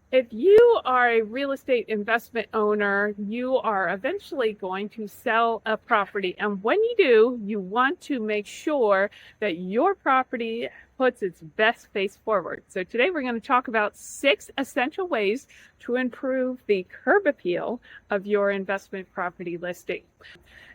If you are a real estate investment owner, you are eventually going to sell a property. And when you do, you want to make sure that your property puts its best face forward. So today we're going to talk about 6 essential ways to improve the curb appeal of your investment property listing.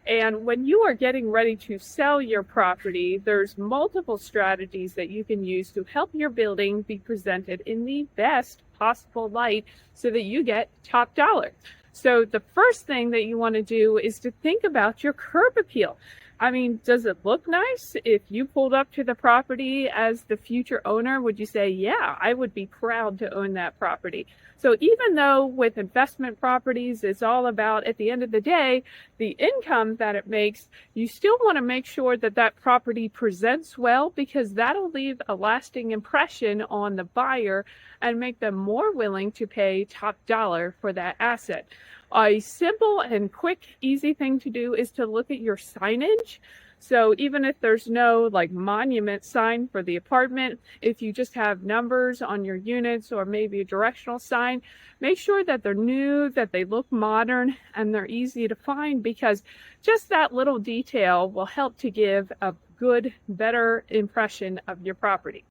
And when you are getting ready to sell your property, there's multiple strategies that you can use to help your building be presented in the best possible light so that you get top dollar. So the first thing that you want to do is to think about your curb appeal. I mean, does it look nice? If you pulled up to the property as the future owner, would you say, yeah, I would be proud to own that property? So even though with investment properties, it's all about, at the end of the day, the income that it makes, you still want to make sure that that property presents well, because that'll leave a lasting impression on the buyer and make them more willing to pay top dollar for that asset. A simple and quick, easy thing to do is to look at your signage. So even if there's no like monument sign for the apartment, if you just have numbers on your units or maybe a directional sign, make sure that they're new, that they look modern, and they're easy to find, because just that little detail will help to give a good, better impression of your property.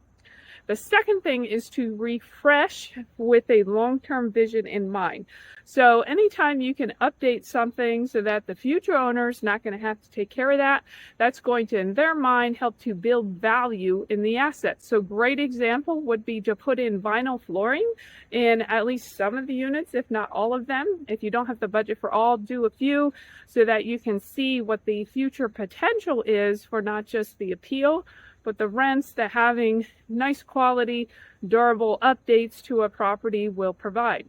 The second thing is to refresh with a long-term vision in mind. So anytime you can update something so that the future owner is not going to have to take care of that, that's going to, in their mind, help to build value in the asset. So great example would be to put in vinyl flooring in at least some of the units, if not all of them. If you don't have the budget for all, do a few so that you can see what the future potential is for not just the appeal, but the rents that having nice quality, durable updates to a property will provide.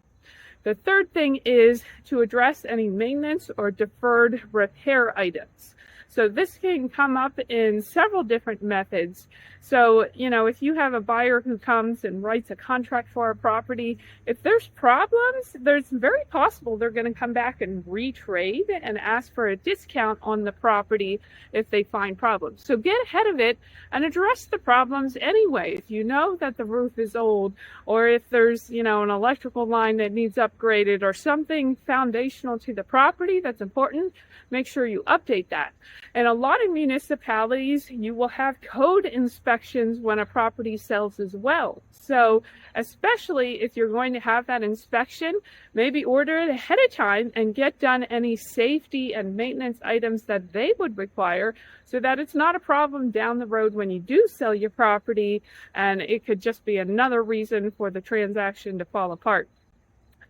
The third thing is to address any maintenance or deferred repair items. So this can come up in several different methods. So, if you have a buyer who comes and writes a contract for a property, if there's problems, there's very possible they're going to come back and retrade and ask for a discount on the property if they find problems. So get ahead of it and address the problems anyway. If you know that the roof is old, or if there's, an electrical line that needs upgraded or something foundational to the property that's important, make sure you update that. In a lot of municipalities, you will have code inspections when a property sells as well. So especially if you're going to have that inspection, maybe order it ahead of time and get done any safety and maintenance items that they would require, so that it's not a problem down the road when you do sell your property, and it could just be another reason for the transaction to fall apart.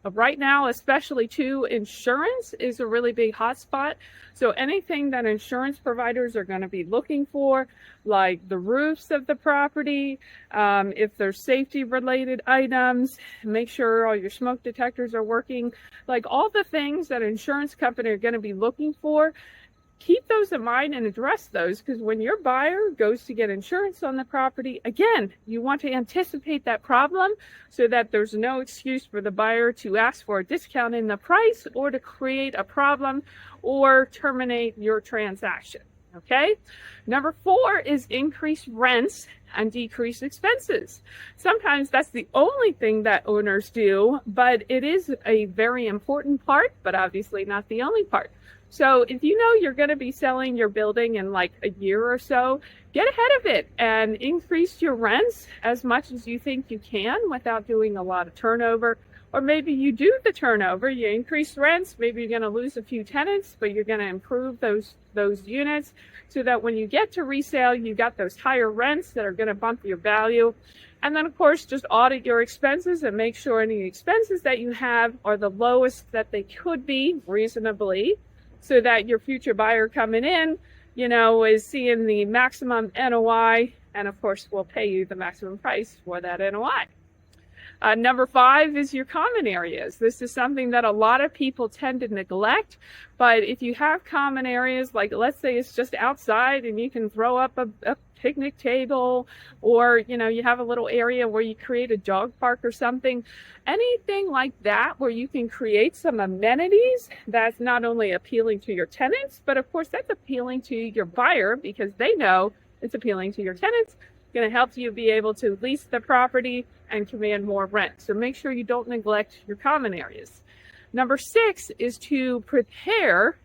Right now, especially too, insurance is a really big hotspot. So anything that insurance providers are going to be looking for, like the roofs of the property, if there's safety related items, make sure all your smoke detectors are working, like all the things that insurance company are going to be looking for. Keep those in mind and address those, because when your buyer goes to get insurance on the property, again, you want to anticipate that problem so that there's no excuse for the buyer to ask for a discount in the price or to create a problem or terminate your transaction. Okay. Number 4 is increase rents and decrease expenses. Sometimes that's the only thing that owners do, but it is a very important part, but obviously not the only part. So if you know you're going to be selling your building in like a year or so, get ahead of it and increase your rents as much as you think you can without doing a lot of turnover. Or maybe you do the turnover, you increase rents, maybe you're going to lose a few tenants, but you're going to improve those units so that when you get to resale, you got those higher rents that are going to bump your value. And then, of course, just audit your expenses and make sure any expenses that you have are the lowest that they could be reasonably, so that your future buyer coming in, is seeing the maximum NOI, and of course will pay you the maximum price for that NOI. Number 5 is your common areas. This is something that a lot of people tend to neglect, but if you have common areas, like let's say it's just outside and you can throw up a picnic table, or you have a little area where you create a dog park or something, anything like that where you can create some amenities that's not only appealing to your tenants, but of course that's appealing to your buyer, because they know it's appealing to your tenants, going to help you be able to lease the property and command more rent. So make sure you don't neglect your common areas. Number 6 is to prepare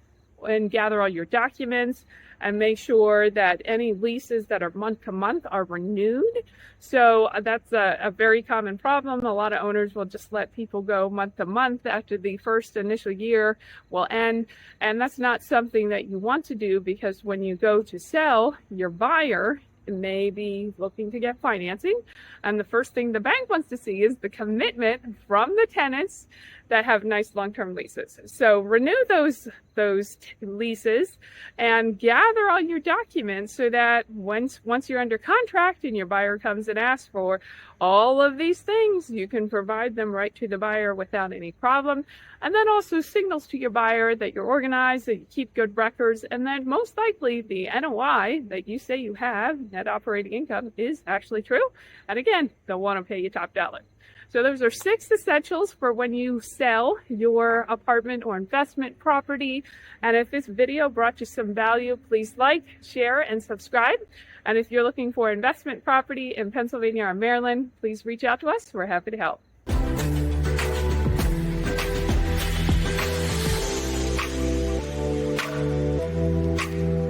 and gather all your documents and make sure that any leases that are month to month are renewed. So that's a very common problem. A lot of owners will just let people go month to month after the first initial year will end. And that's not something that you want to do, because when you go to sell, your buyer may be looking to get financing, and the first thing the bank wants to see is the commitment from the tenants that have nice long-term leases. So renew those leases and gather all your documents so that once you're under contract and your buyer comes and asks for all of these things, you can provide them right to the buyer without any problem. And then also signals to your buyer that you're organized, that you keep good records, and that most likely the NOI that you say you have, net operating income, is actually true. And again, they'll want to pay you top dollar. So those are 6 essentials for when you sell your apartment or investment property. And if this video brought you some value, please like, share, and subscribe. And if you're looking for investment property in Pennsylvania or Maryland, please reach out to us. We're happy to help.